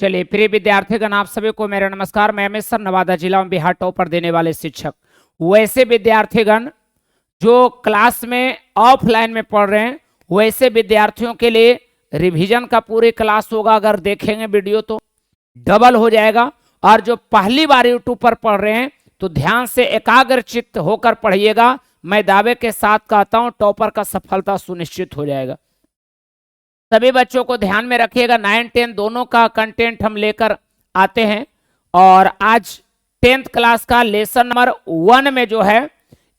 चलिए प्रिय विद्यार्थीगण, आप सभी को मेरा नमस्कार। मैं एमएस सर, नवादा जिला में बिहार टॉपर देने वाले शिक्षक। वैसे विद्यार्थीगण जो क्लास में ऑफलाइन में पढ़ रहे हैं, वैसे विद्यार्थियों के लिए रिवीजन का पूरी क्लास होगा। अगर देखेंगे वीडियो तो डबल हो जाएगा। और जो पहली बार यूट्यूब पर पढ़ रहे हैं तो ध्यान से एकाग्रचित्त होकर पढ़िएगा। मैं दावे के साथ कहता हूं टॉपर का सफलता सुनिश्चित हो जाएगा। सभी बच्चों को ध्यान में रखिएगा। 9, 10 दोनों का कंटेंट हम लेकर आते हैं। और आज 10th क्लास का लेसन नंबर 1 में जो है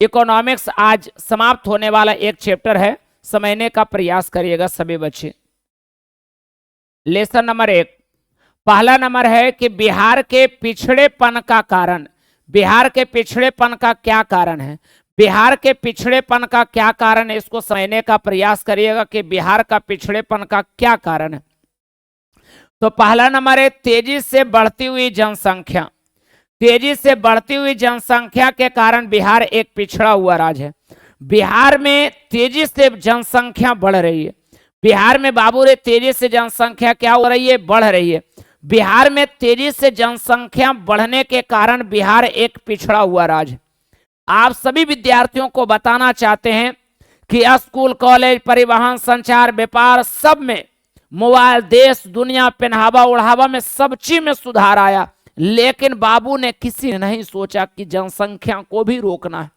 इकोनॉमिक्स आज समाप्त होने वाला एक चैप्टर है, समझने का प्रयास करिएगा सभी बच्चे। लेसन नंबर 1 पहला नंबर है कि बिहार के पिछड़ेपन का कारण। बिहार के पिछड़ेपन का क्या कारण है? बिहार के पिछड़ेपन का क्या कारण है, इसको समझने का प्रयास करिएगा कि बिहार का पिछड़ेपन का क्या कारण है। तो पहला नंबर है तेजी से बढ़ती हुई जनसंख्या। तेजी से बढ़ती हुई जनसंख्या के कारण बिहार एक पिछड़ा हुआ राज्य है। बिहार में तेजी से जनसंख्या बढ़ रही है। बिहार में बाबू रे तेजी से जनसंख्या क्या हो रही है? बढ़ रही है। बिहार में तेजी से जनसंख्या बढ़ने के कारण बिहार एक पिछड़ा हुआ राज्य है। आप सभी विद्यार्थियों को बताना चाहते हैं कि स्कूल, कॉलेज, परिवहन, संचार, व्यापार सब में, मोबाइल, देश, दुनिया, पहनावा ओढ़ावा में सब चीज में सुधार आया। लेकिन बाबू ने किसी ने नहीं सोचा कि जनसंख्या को भी रोकना है,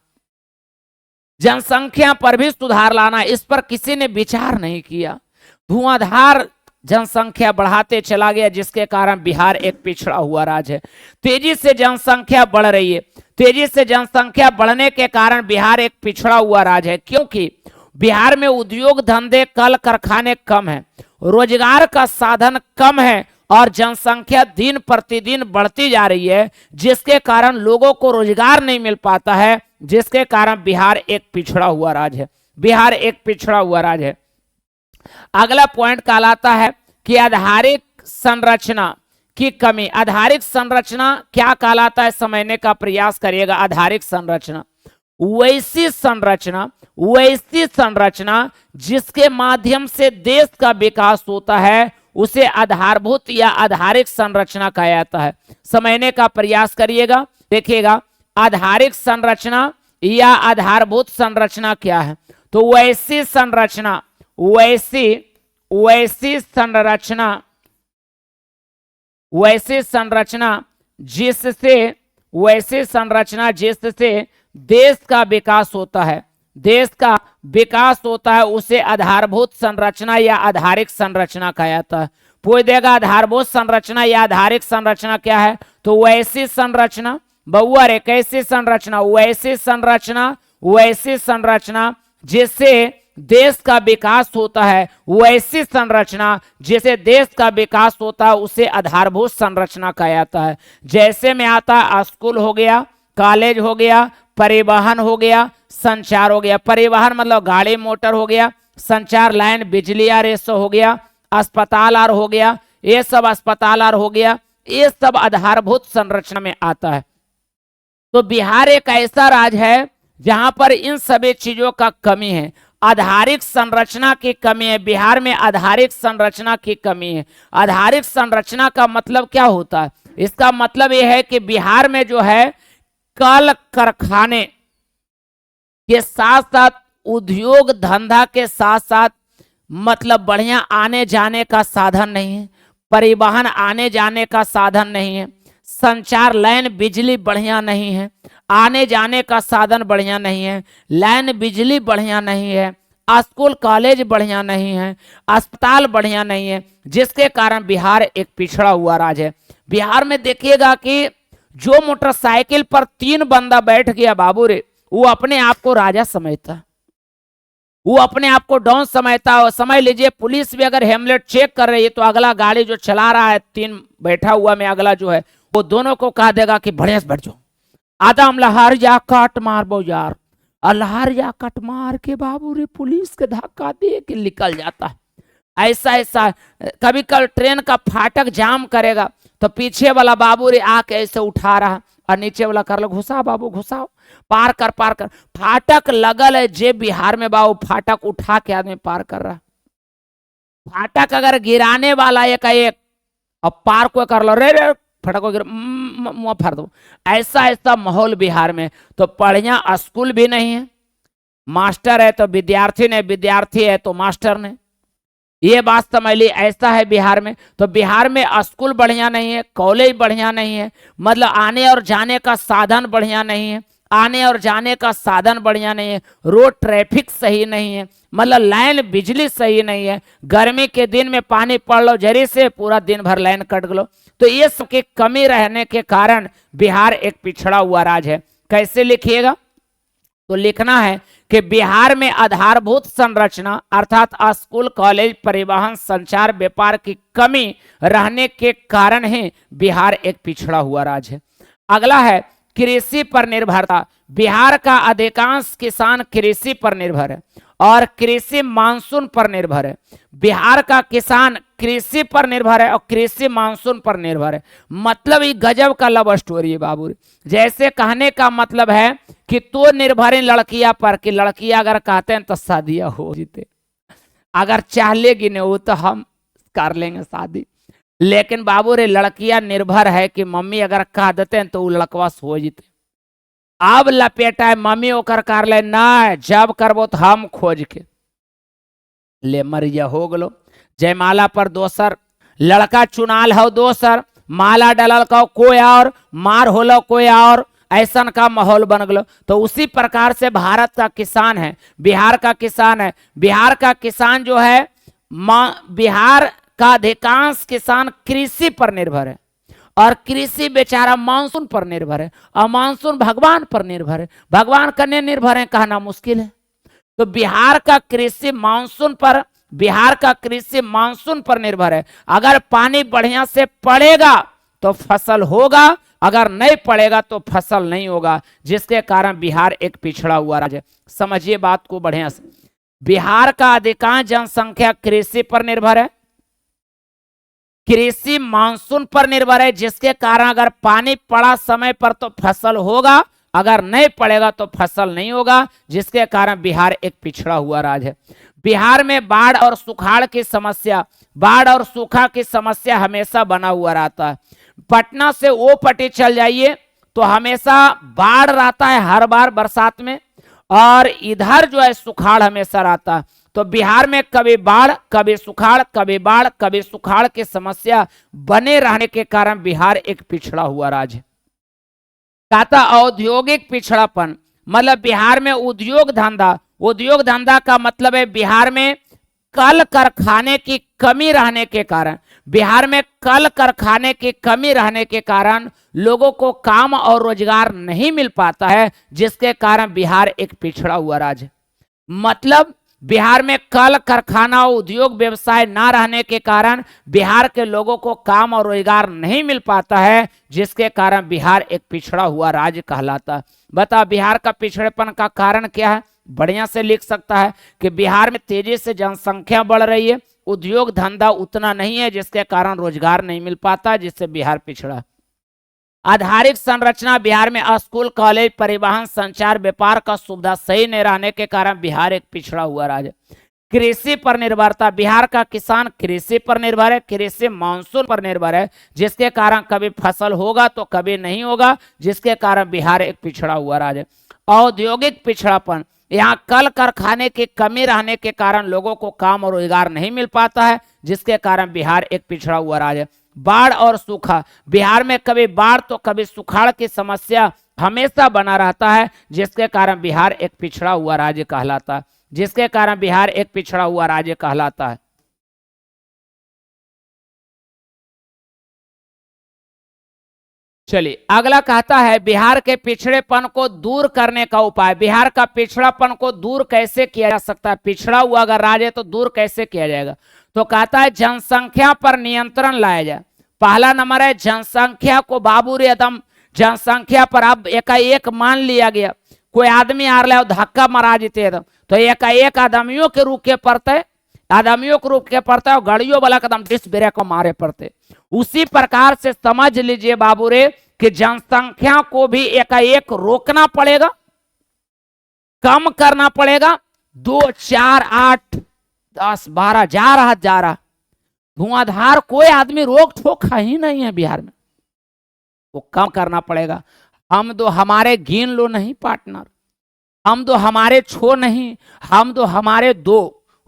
जनसंख्या पर भी सुधार लाना, इस पर किसी ने विचार नहीं किया। धुआंधार जनसंख्या बढ़ाते चला गया, जिसके कारण बिहार एक पिछड़ा हुआ राज्य है। तेजी से जनसंख्या बढ़ रही है। तेजी से जनसंख्या बढ़ने के कारण बिहार एक पिछड़ा हुआ राज्य है, क्योंकि बिहार में उद्योग धंधे, कल कारखाने कम है, रोजगार का साधन कम है और जनसंख्या दिन प्रतिदिन बढ़ती जा रही है, जिसके कारण लोगों को रोजगार नहीं मिल पाता है, जिसके कारण बिहार एक पिछड़ा हुआ राज्य है। बिहार एक पिछड़ा हुआ राज्य है। अगला पॉइंट कहलाता है कि आधारिक संरचना की कमी। आधारिक संरचना क्या कहलाता है, समझने का प्रयास करिएगा। आधारिक संरचना वैसी संरचना जिसके माध्यम से देश का विकास होता है, उसे आधारभूत या आधारिक संरचना कहा जाता है। समझने का प्रयास करिएगा। देखिएगा आधारिक संरचना या आधारभूत संरचना क्या है। तो वैसी संरचना जिससे देश का विकास होता है, देश का विकास होता है, उसे आधारभूत संरचना या आधारिक संरचना कहा जाता है। पूछ देगा आधारभूत संरचना या आधारिक संरचना क्या है, तो वैसी संरचना, बउआ रे कैसी संरचना? वैसी संरचना जिससे देश का विकास होता है, वैसी संरचना जिसे देश का विकास होता है, उसे आधारभूत संरचना कहा जाता है। जैसे में आता है स्कूल हो गया, कॉलेज हो गया, परिवहन हो गया, संचार हो गया। परिवहन मतलब गाड़ी मोटर हो गया, संचार लाइन बिजली आर ये हो गया, अस्पताल आर हो गया, ये सब अस्पताल आर हो गया, ये सब आधारभूत संरचना में आता है। तो बिहार एक ऐसा राज्य है जहां पर इन सभी चीजों का कमी है। आधारिक संरचना की कमी है। बिहार में आधारिक संरचना की कमी है। आधारिक संरचना का मतलब क्या होता है? इसका मतलब यह है कि बिहार में जो है कल कारखाने के साथ साथ उद्योग धंधा के साथ साथ मतलब बढ़िया आने जाने का साधन नहीं है, परिवहन आने जाने का साधन नहीं है, संचार लाइन बिजली बढ़िया नहीं है, आने जाने का साधन बढ़िया नहीं है, लाइन बिजली बढ़िया नहीं है, स्कूल कॉलेज बढ़िया नहीं है, अस्पताल बढ़िया नहीं है, जिसके कारण बिहार एक पिछड़ा हुआ राज्य है। बिहार में देखिएगा कि जो मोटरसाइकिल पर 3 बंदा बैठ गया बाबू रे, वो अपने आप को राजा समझता, वो अपने आप को डॉन समझता है। समझ लीजिए पुलिस भी अगर हेमलेट चेक कर रही है तो अगला गाड़ी जो चला रहा है 3 बैठा हुआ में अगला जो है, वो दोनों को कह देगा कि बढ़िया से बैठ जाओ, आदम लहर या कट मार बो यार, लहर या कट मार के बाबू रे पुलिस के धक्का दे के निकल जाता है। ऐसा कभी कल ट्रेन का फाटक जाम करेगा तो पीछे वाला बाबू रे आके ऐसे उठा रहा और नीचे वाला कर लो घुसा बाबू घुसाओ, पार कर। फाटक लगल है जे बिहार में बाबू, फाटक उठा के आदमी पार कर रहा। फाटक अगर गिराने वाला एक अब पार को कर लो, रे रे फटक गिर मुंह फाड़ दो, ऐसा ऐसा माहौल बिहार में। तो बढ़िया स्कूल भी नहीं है, मास्टर है तो विद्यार्थी ने, विद्यार्थी है तो मास्टर ने, ये बात समझ ली। ऐसा है बिहार में। तो बिहार में स्कूल बढ़िया नहीं है, कॉलेज बढ़िया नहीं है, मतलब आने और जाने का साधन बढ़िया नहीं है, आने और जाने का साधन बढ़िया नहीं है, रोड ट्रैफिक सही नहीं है, मतलब लाइन बिजली सही नहीं है, गर्मी के दिन में पानी पड़ लो जरी से पूरा दिन भर लाइन कट गलो। तो ये सब की कमी रहने के कारण बिहार एक पिछड़ा हुआ राज्य है। कैसे लिखिएगा? तो लिखना है कि बिहार में आधारभूत संरचना अर्थात स्कूल, कॉलेज, परिवहन, संचार, व्यापार की कमी रहने के कारण ही बिहार एक पिछड़ा हुआ राज्य है। अगला है कृषि पर निर्भरता। बिहार का अधिकांश किसान कृषि पर निर्भर है और कृषि मानसून पर निर्भर है। बिहार का किसान कृषि पर निर्भर है और कृषि मानसून पर निर्भर है। मतलब ये गजब का लव स्टोरी है बाबू। जैसे कहने का मतलब है कि तो निर्भर है लड़कियां पर, कि लड़कियां अगर कहते हैं तो शादियां हो जीते, अगर चाह लेगी नहीं वो तो हम कर लेंगे शादी। लेकिन बाबू रे लड़कियां निर्भर है कि मम्मी अगर कह देते हैं तो वो लड़कवा हो जीते। अब लपेटा है मम्मी ओकर कर ले ना, जब करबो तो हम खोज के ले मरिया हो गलो। जयमाला पर दोसर लड़का चुनाल हो, दोसर माला डलल का कोई और, मार होलो कोई और, ऐसा का माहौल बन गलो। तो उसी प्रकार से भारत का किसान है, बिहार का किसान है। बिहार का किसान जो है, बिहार का अधिकांश किसान कृषि पर निर्भर है और कृषि बेचारा मानसून पर निर्भर है और मानसून भगवान पर निर्भर है। भगवान करने निर्भर है कहना मुश्किल है। तो बिहार का कृषि मानसून पर, बिहार का कृषि मानसून पर निर्भर है। अगर पानी बढ़िया से पड़ेगा तो फसल होगा, अगर नहीं पड़ेगा तो फसल नहीं होगा, जिसके कारण बिहार एक पिछड़ा हुआ राज्य है। समझिए बात को बढ़िया से। बिहार का अधिकांश जनसंख्या कृषि पर निर्भर है, कृषि मानसून पर निर्भर है, जिसके कारण अगर पानी पड़ा समय पर तो फसल होगा, अगर नहीं पड़ेगा तो फसल नहीं होगा, जिसके कारण बिहार एक पिछड़ा हुआ राज्य है। बिहार में बाढ़ और सुखाड़ की समस्या, बाढ़ और सूखा की समस्या हमेशा बना हुआ रहता है। पटना से वो पट्टी चल जाइए तो हमेशा बाढ़ रहता है हर बार बरसात में, और इधर जो है सुखाड़ हमेशा रहता है। तो बिहार में कभी बाढ़, कभी सुखाड़, कभी बाढ़, कभी सुखाड़ की समस्या बने रहने के कारण बिहार एक पिछड़ा हुआ राज्य है। कहता औद्योगिक पिछड़ापन, मतलब बिहार में उद्योग धंधा, उद्योग धंधा का मतलब है बिहार में कल कारखाने की कमी रहने के कारण, बिहार में कल कारखाने की कमी रहने के कारण लोगों को काम और रोजगार नहीं मिल पाता है, जिसके कारण बिहार एक पिछड़ा हुआ राज्य। मतलब बिहार में कल कारखाना उद्योग व्यवसाय ना रहने के कारण बिहार के लोगों को काम और रोजगार नहीं मिल पाता है, जिसके कारण बिहार एक पिछड़ा हुआ राज्य कहलाता है। बता बिहार का पिछड़ेपन का कारण क्या है? बढ़िया से लिख सकता है कि बिहार में तेजी से जनसंख्या बढ़ रही है, उद्योग धंधा उतना नहीं है, जिसके कारण रोजगार नहीं मिल पाता, जिससे बिहार पिछड़ा। आधारिक संरचना बिहार में स्कूल, कॉलेज, परिवहन, संचार, व्यापार का सुविधा सही नहीं रहने के कारण बिहार एक पिछड़ा हुआ राज्य। कृषि पर निर्भरता, बिहार का किसान कृषि पर निर्भर है, कृषि मानसून पर निर्भर है, जिसके कारण कभी फसल होगा तो कभी नहीं होगा, जिसके कारण बिहार एक पिछड़ा हुआ राज्य। औद्योगिक पिछड़ापन, यहाँ कल कारखाने की कमी रहने के कारण लोगों को काम और रोजगार नहीं मिल पाता है, जिसके कारण बिहार एक पिछड़ा हुआ राज्य। बाढ़ और सूखा, बिहार में कभी बाढ़ तो कभी सुखाड़ की समस्या हमेशा बना रहता है, जिसके कारण बिहार एक पिछड़ा हुआ राज्य कहलाता है, जिसके कारण बिहार एक पिछड़ा हुआ राज्य कहलाता है। चलिए अगला कहता है बिहार के पिछड़ेपन को दूर करने का उपाय। बिहार का पिछड़ापन को दूर कैसे किया जा सकता है? पिछड़ा हुआ अगर राज्य है तो दूर कैसे किया जाएगा? तो कहता है जनसंख्या पर नियंत्रण लाया जाए। पहला नंबर है जनसंख्या को बाबू रे एकदम जनसंख्या पर अब एकाएक मान लिया गया, कोई आदमी आ रहा है धक्का मारा जीते एकदम, तो एकाएक आदमियों के रूप के पड़ते, आदमियों के रूप के पड़ता है और गाड़ियों वाला कदम डिस ब्रेक को मारे पड़ते। उसी प्रकार से समझ लीजिए बाबू रे कि जनसंख्या को भी एकाएक रोकना पड़ेगा, कम करना पड़ेगा। 2, 4, 8, 10, 12 जा रहा धुआंधार कोई आदमी रोक ठोक ही नहीं है बिहार में, वो कम करना पड़ेगा। हम दो हमारे गिन लो नहीं पार्टनर, हम दो हमारे छो नहीं, हम दो हमारे दो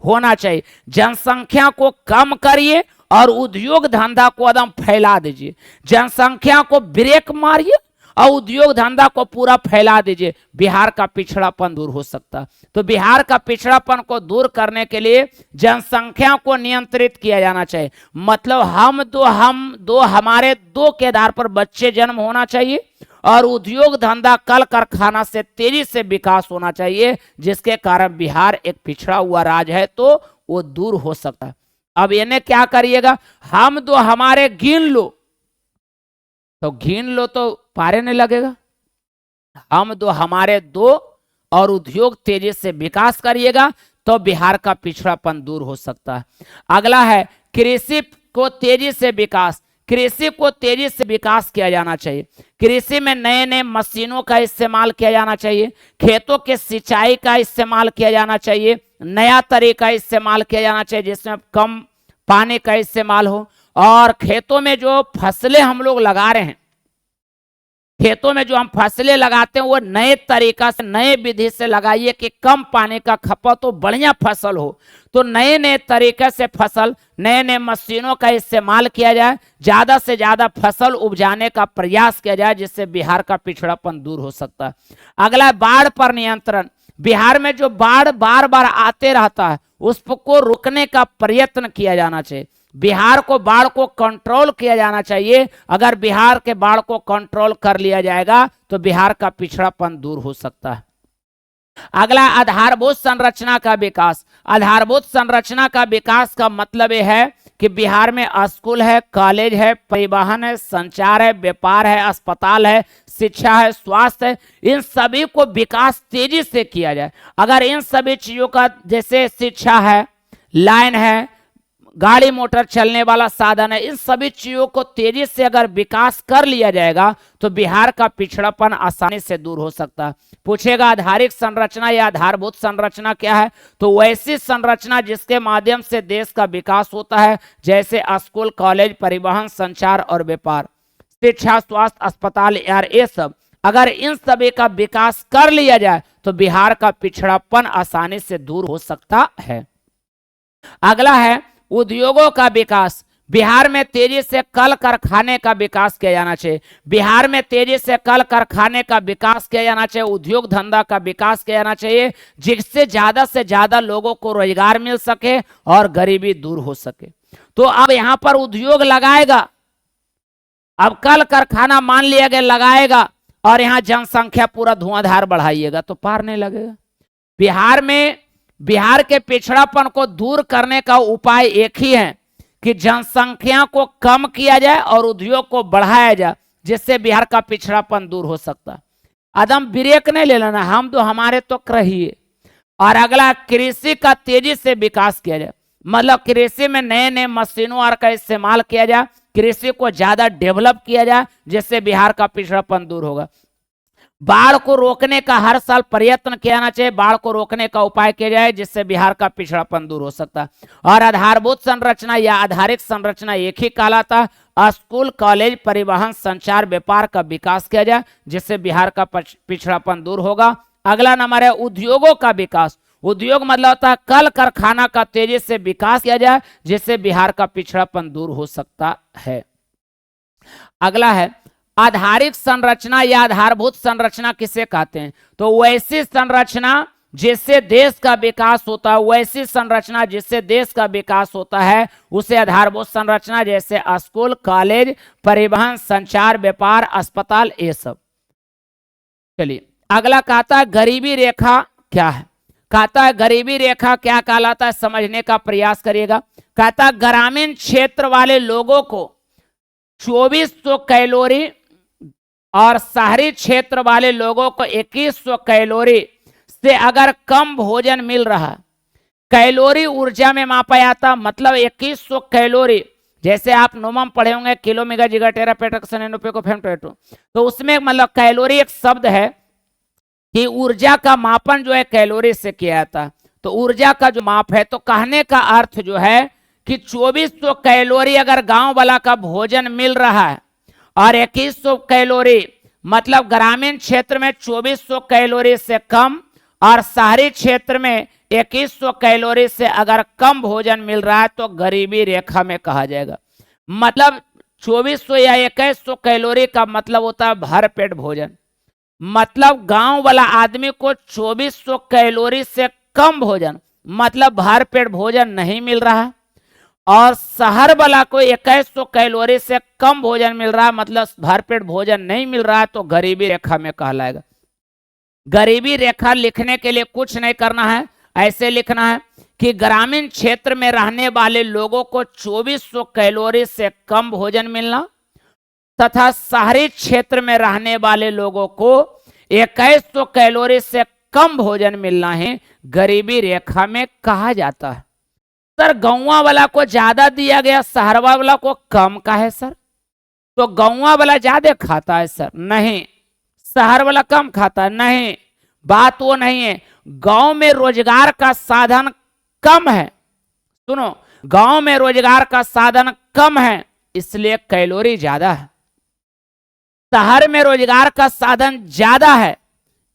होना चाहिए। जनसंख्या को कम करिए और उद्योग धंधा को एकदम फैला दीजिए। जनसंख्या को ब्रेक मारिए और उद्योग धंधा को पूरा फैला दीजिए, बिहार का पिछड़ापन दूर हो सकता है। तो बिहार का पिछड़ापन को दूर करने के लिए जनसंख्या को नियंत्रित किया जाना चाहिए। मतलब हम दो हमारे दो के आधार पर बच्चे जन्म होना चाहिए और उद्योग धंधा कल कारखाना से तेजी से विकास होना चाहिए, जिसके कारण बिहार एक पिछड़ा हुआ राज्य है तो वो दूर हो सकता है। अब इन्हें क्या करिएगा, हम दो हमारे गिन लो, तो गिन लो तो पारे नहीं लगेगा। हम दो हमारे दो और उद्योग तेजी से विकास करिएगा तो बिहार का पिछड़ापन दूर हो सकता है। अगला है कृषि को तेजी से विकास। कृषि को तेजी से विकास किया जाना चाहिए। कृषि में नए नए मशीनों का इस्तेमाल किया जाना चाहिए, खेतों के सिंचाई का इस्तेमाल किया जाना चाहिए, नया तरीका इस्तेमाल किया जाना चाहिए जिसमें कम पानी का इस्तेमाल हो। और खेतों में जो फसलें हम लोग लगा रहे हैं, खेतों में जो हम फसलें लगाते हैं वो नए तरीका से नए विधि से लगाइए कि कम पानी का खपत हो, बढ़िया फसल हो। तो नए नए तरीके से फसल, नए नए मशीनों का इस्तेमाल किया जाए, ज्यादा से ज्यादा फसल उपजाने का प्रयास किया जाए, जिससे बिहार का पिछड़ापन दूर हो सकता है। अगला बाढ़ पर नियंत्रण। बिहार में जो बाढ़ बार बार आते रहता है उसको रोकने का प्रयत्न किया जाना चाहिए। बिहार को बाढ़ को कंट्रोल किया जाना चाहिए। अगर बिहार के बाढ़ को कंट्रोल कर लिया जाएगा तो बिहार का पिछड़ापन दूर हो सकता है। अगला आधारभूत संरचना का विकास। आधारभूत संरचना का विकास का मतलब यह है कि बिहार में स्कूल है, कॉलेज है, परिवहन है, संचार है, व्यापार है, अस्पताल है, शिक्षा है, स्वास्थ्य है, इन सभी को विकास तेजी से किया जाए। अगर इन सभी चीजों का, जैसे शिक्षा है, लाइन है, गाड़ी मोटर चलने वाला साधन है, इन सभी चीजों को तेजी से अगर विकास कर लिया जाएगा तो बिहार का पिछड़ापन आसानी से दूर हो सकता है। पूछेगा आधारिक संरचना या आधारभूत संरचना क्या है, तो वैसी संरचना जिसके माध्यम से देश का विकास होता है, जैसे स्कूल, कॉलेज, परिवहन, संचार और व्यापार, शिक्षा, स्वास्थ्य, अस्पताल यार ये सब, अगर इन सभी का विकास कर लिया जाए तो बिहार का पिछड़ापन आसानी से दूर हो सकता है। अगला है उद्योगों का विकास। बिहार में तेजी से कल कारखाने का विकास किया जाना चाहिए। बिहार में तेजी से कल कारखाने का विकास किया जाना चाहिए, उद्योग धंधा का विकास किया जाना चाहिए, जिससे ज्यादा से ज्यादा लोगों को रोजगार मिल सके और गरीबी दूर हो सके। तो अब यहाँ पर उद्योग लगाएगा, अब कल कारखाना मान लिया गया लगाएगा और यहाँ जनसंख्या पूरा धुआंधार बढ़ाइएगा तो पार नहीं लगेगा। बिहार के पिछड़ापन को दूर करने का उपाय एक ही है कि जनसंख्या को कम किया जाए और उद्योग को बढ़ाया जाए, जिससे बिहार का पिछड़ापन दूर हो सकता है। अदम ब्रेक नहीं ले लेना, हम तो हमारे तो रहिए। और अगला कृषि का तेजी से विकास किया जाए, मतलब कृषि में नए नए मशीनों और का इस्तेमाल किया जाए, कृषि को ज्यादा डेवलप किया जाए, जिससे बिहार का पिछड़ापन दूर होगा। बाढ़ को रोकने का हर साल प्रयत्न किया जाना चाहिए, बाढ़ को रोकने का उपाय किया जाए, जिससे बिहार का पिछड़ापन दूर हो सकता है। और आधारभूत संरचना या आधारिक संरचना एक ही कहलाता है। स्कूल, कॉलेज, परिवहन, संचार, व्यापार का विकास किया जाए, जिससे बिहार का पिछड़ापन दूर होगा। अगला नंबर है उद्योगों का विकास। उद्योग मतलब होता है कल कारखाना का तेजी से विकास किया जाए, जिससे बिहार का पिछड़ापन दूर हो सकता है। अगला है आधारिक संरचना या आधारभूत संरचना किसे कहते हैं, तो वैसी संरचना जिससे देश का विकास होता है, वैसी संरचना जिससे देश का विकास होता है उसे आधारभूत संरचना, जैसे स्कूल, कॉलेज, परिवहन, संचार, व्यापार, अस्पताल, ये सब। चलिए अगला कहता है गरीबी रेखा क्या है। कहता है गरीबी रेखा क्या कहलाता है, समझने का प्रयास करिएगा। कहता है ग्रामीण क्षेत्र वाले लोगों को 2400 कैलोरी और शहरी क्षेत्र वाले लोगों को 2100 कैलोरी से अगर कम भोजन मिल रहा, कैलोरी ऊर्जा में मापा जाता, मतलब 2100 कैलोरी, जैसे आप नोमम पढ़े होंगे किलो मेगा जिगा टेरा पेटक सनेनोपे को फेमटोएटो, तो उसमें मतलब कैलोरी एक शब्द है कि ऊर्जा का मापन जो है कैलोरी से किया जाता है। तो ऊर्जा का जो माप है, तो कहने का अर्थ जो है कि 2400 कैलोरी अगर गांव वाला का भोजन मिल रहा है और 2100 कैलोरी मतलब ग्रामीण क्षेत्र में 2400 कैलोरी से कम और शहरी क्षेत्र में 2100 कैलोरी से अगर कम भोजन मिल रहा है तो गरीबी रेखा में कहा जाएगा। मतलब 2400 या 2100 कैलोरी का मतलब होता है भरपेट भोजन। मतलब गांव वाला आदमी को 2400 कैलोरी से कम भोजन मतलब भरपेट भोजन नहीं मिल रहा है और शहर वाला को 2100 कैलोरी से कम भोजन मिल रहा है मतलब भरपेट भोजन नहीं मिल रहा है तो गरीबी रेखा में कहलाएगा। गरीबी रेखा लिखने के लिए कुछ नहीं करना है, ऐसे लिखना है कि ग्रामीण क्षेत्र में रहने वाले लोगों को 2400 कैलोरी से कम भोजन मिलना तथा शहरी क्षेत्र में रहने वाले लोगों को 2100 कैलोरी से कम भोजन मिलना है गरीबी रेखा में कहा जाता है। सर गौवा वाला को ज्यादा दिया गया, शहर वाला को कम का है सर, तो गौवा वाला ज्यादा खाता है सर? नहीं। शहर वाला कम खाता है? नहीं, बात वो नहीं है। गांव में रोजगार का साधन कम है, सुनो, गांव में रोजगार का साधन कम है इसलिए कैलोरी ज्यादा है। शहर में रोजगार का साधन ज्यादा है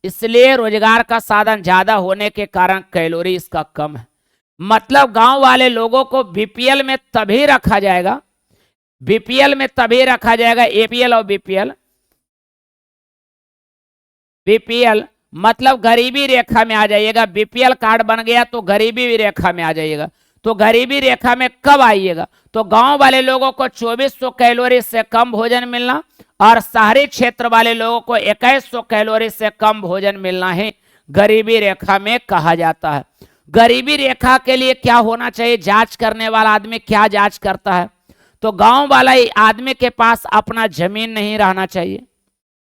इसलिए रोजगार का साधन ज्यादा होने के कारण कैलोरी इसका कम है। मतलब गांव वाले लोगों को बीपीएल में तभी रखा जाएगा, बीपीएल में तभी रखा जाएगा, एपीएल और बीपीएल। बीपीएल मतलब गरीबी रेखा में आ जाइएगा, बीपीएल कार्ड बन गया तो गरीबी रेखा में आ जाइएगा। तो गरीबी रेखा में कब आइएगा? तो गांव वाले लोगों को 2400 कैलोरी से कम भोजन मिलना और शहरी क्षेत्र वाले लोगों को 2100 कैलोरी से कम भोजन मिलना है गरीबी रेखा में कहा जाता है। गरीबी रेखा के लिए क्या होना चाहिए? जांच करने वाला आदमी क्या जांच करता है? तो गांव वाला आदमी के पास अपना जमीन नहीं रहना चाहिए,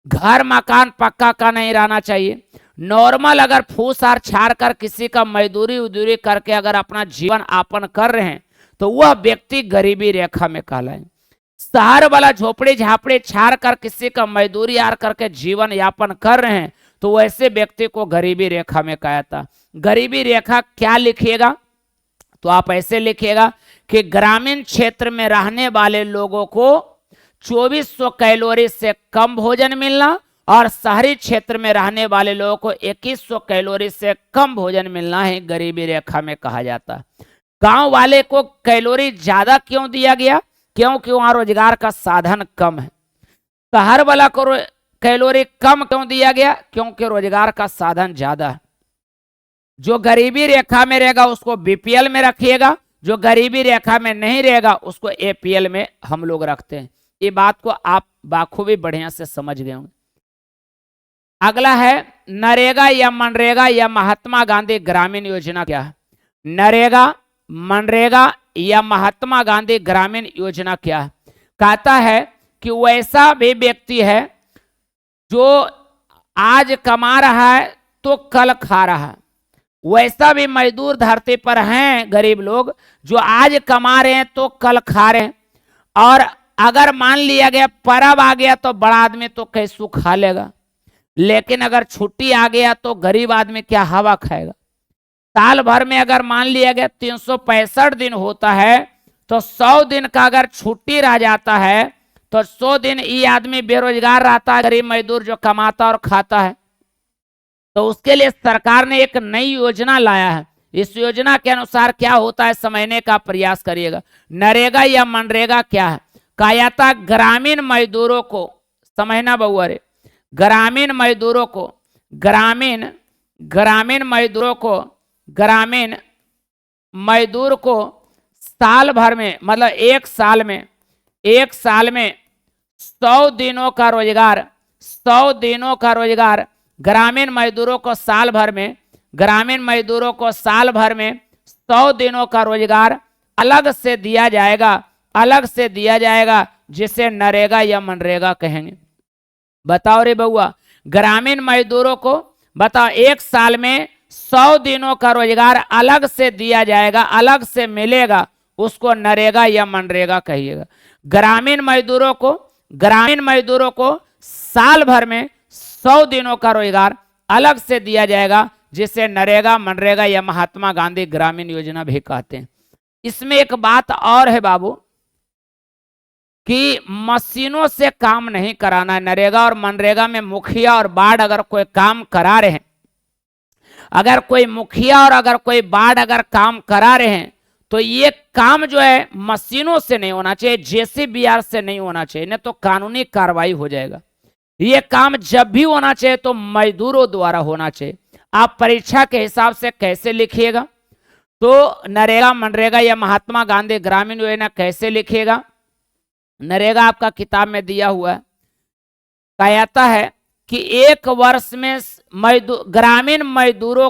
घर मकान पक्का का नहीं रहना चाहिए, नॉर्मल अगर फूस आर छाड़ कर किसी का मजदूरी उदूरी करके अगर अपना जीवन यापन कर रहे हैं तो वह व्यक्ति गरीबी रेखा में कहलाए। शहर वाला झोपड़ी झापड़ी छाड़ कर किसी का मजदूरी आर करके जीवन यापन कर रहे हैं तो वैसे व्यक्ति को गरीबी रेखा में कहा जाता। गरीबी रेखा क्या लिखिएगा? तो आप ऐसे लिखिएगा कि ग्रामीण क्षेत्र में रहने वाले लोगों को 2400 कैलोरी से कम भोजन मिलना और शहरी क्षेत्र में रहने वाले लोगों को 2100 कैलोरी से कम भोजन मिलना है गरीबी रेखा में कहा जाता है। गांव वाले को कैलोरी ज्यादा क्यों दिया गया? क्योंकि वहां रोजगार का साधन कम है। शहर वाला को कैलोरी कम क्यों दिया गया? क्योंकि रोजगार का साधन ज्यादा है। जो गरीबी रेखा में रहेगा उसको बीपीएल में रखिएगा, जो गरीबी रेखा में नहीं रहेगा उसको एपीएल में हम लोग रखते हैं। ये बात को आप बाखूबी बढ़िया से समझ गए होंगे। अगला है नरेगा या मनरेगा या महात्मा गांधी ग्रामीण योजना क्या है? नरेगा, मनरेगा या महात्मा गांधी ग्रामीण योजना क्या है? कहता है कि वैसा भी व्यक्ति है जो आज कमा रहा है तो कल खा रहा है। वैसा भी मजदूर धरती पर हैं गरीब लोग जो आज कमा रहे हैं तो कल खा रहे हैं। और अगर मान लिया गया परब आ गया तो बड़ा आदमी तो कैसू खा लेगा, लेकिन अगर छुट्टी आ गया तो गरीब आदमी क्या हवा खाएगा? साल भर में अगर मान लिया गया 365 दिन होता है तो 100 दिन का अगर छुट्टी रह जाता है तो 100 दिन ये आदमी बेरोजगार रहता है, गरीब मजदूर जो कमाता और खाता है। तो उसके लिए सरकार ने एक नई योजना लाया है। इस योजना के अनुसार क्या होता है समझने का प्रयास करिएगा। नरेगा या मनरेगा क्या है? कहा जाता ग्रामीण मजदूरों को, समझना बउआ रे, ग्रामीण मजदूरों को, ग्रामीण मजदूर को साल भर में मतलब एक साल में 100 दिनों का रोजगार, 100 दिनों का रोजगार ग्रामीण मजदूरों को साल भर में, ग्रामीण मजदूरों को साल भर में 100 दिनों का रोजगार अलग से दिया जाएगा, अलग से दिया जाएगा, जिसे नरेगा या मनरेगा कहेंगे। बताओ रे बउआ, ग्रामीण मजदूरों को बताओ एक साल में 100 दिनों का रोजगार अलग से दिया जाएगा, अलग से मिलेगा, उसको नरेगा या मनरेगा कहिएगा। ग्रामीण मजदूरों को साल भर में 100 दिनों का रोजगार अलग से दिया जाएगा, जिसे नरेगा, मनरेगा या महात्मा गांधी ग्रामीण योजना भी कहते हैं। इसमें एक बात और है बाबू कि मशीनों से काम नहीं कराना है। नरेगा और मनरेगा में मुखिया और वार्ड अगर कोई काम करा रहे हैं, अगर कोई मुखिया और अगर कोई वार्ड अगर काम करा रहे हैं, तो ये काम जो है मशीनों से नहीं होना चाहिए, जेसीबीआर से नहीं होना चाहिए, नहीं तो कानूनी कार्रवाई हो जाएगा। ये काम जब भी होना चाहिए तो मजदूरों द्वारा होना चाहिए। आप परीक्षा के हिसाब से कैसे लिखिएगा, तो नरेगा मनरेगा या महात्मा गांधी ग्रामीण योजना कैसे लिखिएगा। नरेगा आपका किताब में दिया हुआ है, कहता है कि एक वर्ष में ग्रामीण मजदूरों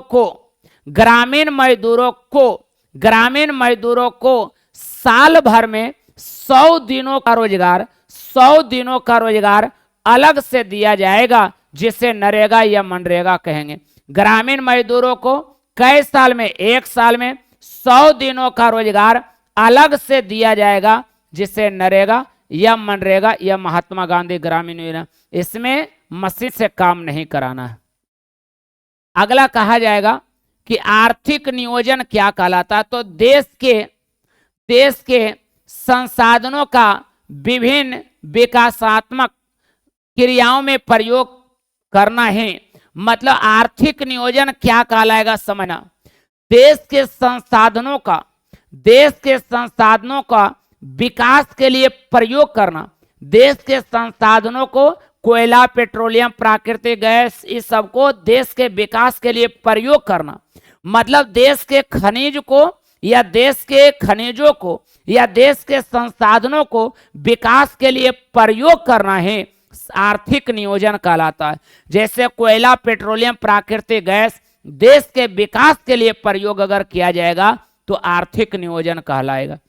को साल भर में 100 दिनों का रोजगार अलग से दिया जाएगा, जिसे नरेगा या मनरेगा कहेंगे। ग्रामीण मजदूरों को कई साल में, एक साल में 100 दिनों का रोजगार अलग से दिया जाएगा, जिसे नरेगा या मनरेगा या महात्मा गांधी ग्रामीण योजना। इसमें मशीन से काम नहीं कराना है। अगला कहा जाएगा कि आर्थिक नियोजन क्या कहलाता है, तो देश के संसाधनों का विभिन्न विकासात्मक क्रियाओं में प्रयोग करना है। मतलब आर्थिक नियोजन क्या कहलाएगा समझना, देश के संसाधनों का विकास के लिए प्रयोग करना, देश के संसाधनों को, कोयला, पेट्रोलियम, प्राकृतिक गैस, इस सब को देश के विकास के लिए प्रयोग करना। मतलब देश के खनिज को या देश के खनिजों को या देश के संसाधनों को विकास के लिए प्रयोग करना है, आर्थिक नियोजन कहलाता है। जैसे कोयला, पेट्रोलियम, प्राकृतिक गैस देश के विकास के लिए प्रयोग अगर किया जाएगा तो आर्थिक नियोजन कहलाएगा।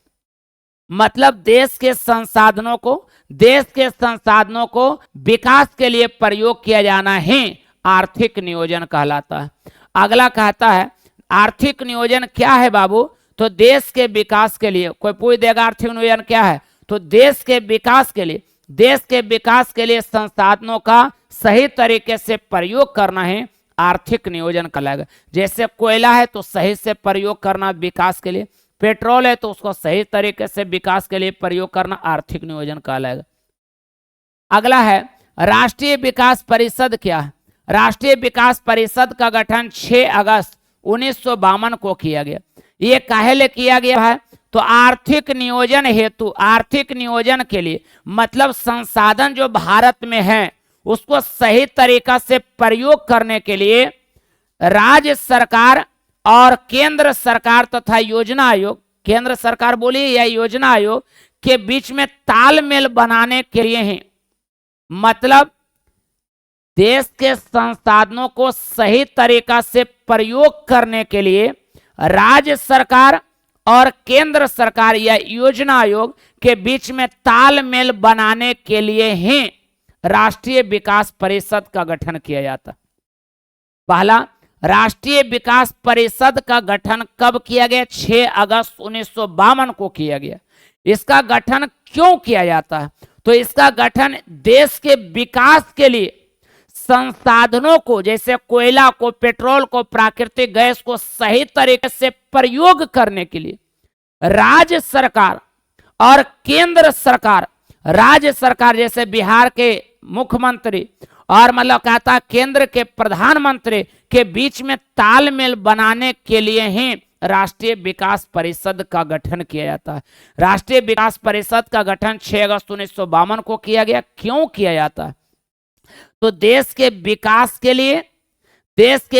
मतलब देश के संसाधनों को विकास के लिए प्रयोग किया जाना है, आर्थिक नियोजन कहलाता है। अगला कहता है आर्थिक नियोजन क्या है बाबू, तो देश के विकास के लिए, कोई पूछ देगा आर्थिक नियोजन क्या है, तो देश के विकास के लिए संसाधनों का सही तरीके से प्रयोग करना है, आर्थिक नियोजन कहलाएगा। जैसे कोयला है तो सही से प्रयोग करना विकास के लिए, पेट्रोल है तो उसको सही तरीके से विकास के लिए प्रयोग करना आर्थिक नियोजन कहलाएगा। अगला है राष्ट्रीय विकास परिषद क्या है। राष्ट्रीय विकास परिषद का गठन 6 अगस्त 1952 को किया गया। ये काहे लिए किया गया है, तो आर्थिक नियोजन हेतु, आर्थिक नियोजन के लिए, मतलब संसाधन जो भारत में है उसको सही तरीका से प्रयोग करने के लिए राज्य सरकार और केंद्र सरकार तथा योजना आयोग, केंद्र सरकार बोलिए या योजना आयोग के बीच में तालमेल बनाने के लिए है। मतलब देश के संसाधनों को सही तरीका से प्रयोग करने के लिए राज्य सरकार और केंद्र सरकार या योजना आयोग के बीच में तालमेल बनाने के लिए ही राष्ट्रीय विकास परिषद का गठन किया जाता। पहला, राष्ट्रीय विकास परिषद का गठन कब किया गया, 6 अगस्त 1952 को किया गया। इसका गठन क्यों किया जाता है, तो इसका गठन देश के विकास के लिए संसाधनों को, जैसे कोयला को, पेट्रोल को, प्राकृतिक गैस को सही तरीके से प्रयोग करने के लिए राज्य सरकार और केंद्र सरकार, राज्य सरकार जैसे बिहार के मुख्यमंत्री और मतलब कहता है केंद्र के प्रधानमंत्री के बीच में तालमेल बनाने के लिए ही राष्ट्रीय विकास परिषद का गठन किया जाता है। राष्ट्रीय विकास परिषद का गठन 6 अगस्त 1952 को किया गया। क्यों किया जाता है, तो देश के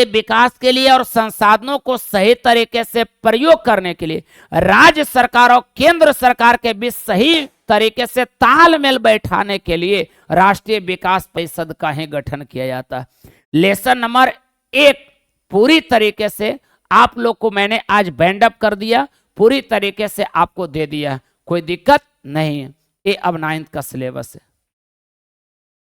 विकास के लिए और संसाधनों को सही तरीके से प्रयोग करने के लिए राज्य सरकार और केंद्र सरकार के बीच सही तरीके से तालमेल बैठाने के लिए राष्ट्रीय विकास परिषद का ही गठन किया जाता है। लेसन नंबर 1 पूरी तरीके से आप लोग को मैंने आज बैंड अप कर दिया, पूरी तरीके से आपको दे दिया, कोई दिक्कत नहीं है। ये अब 9th का सिलेबस है।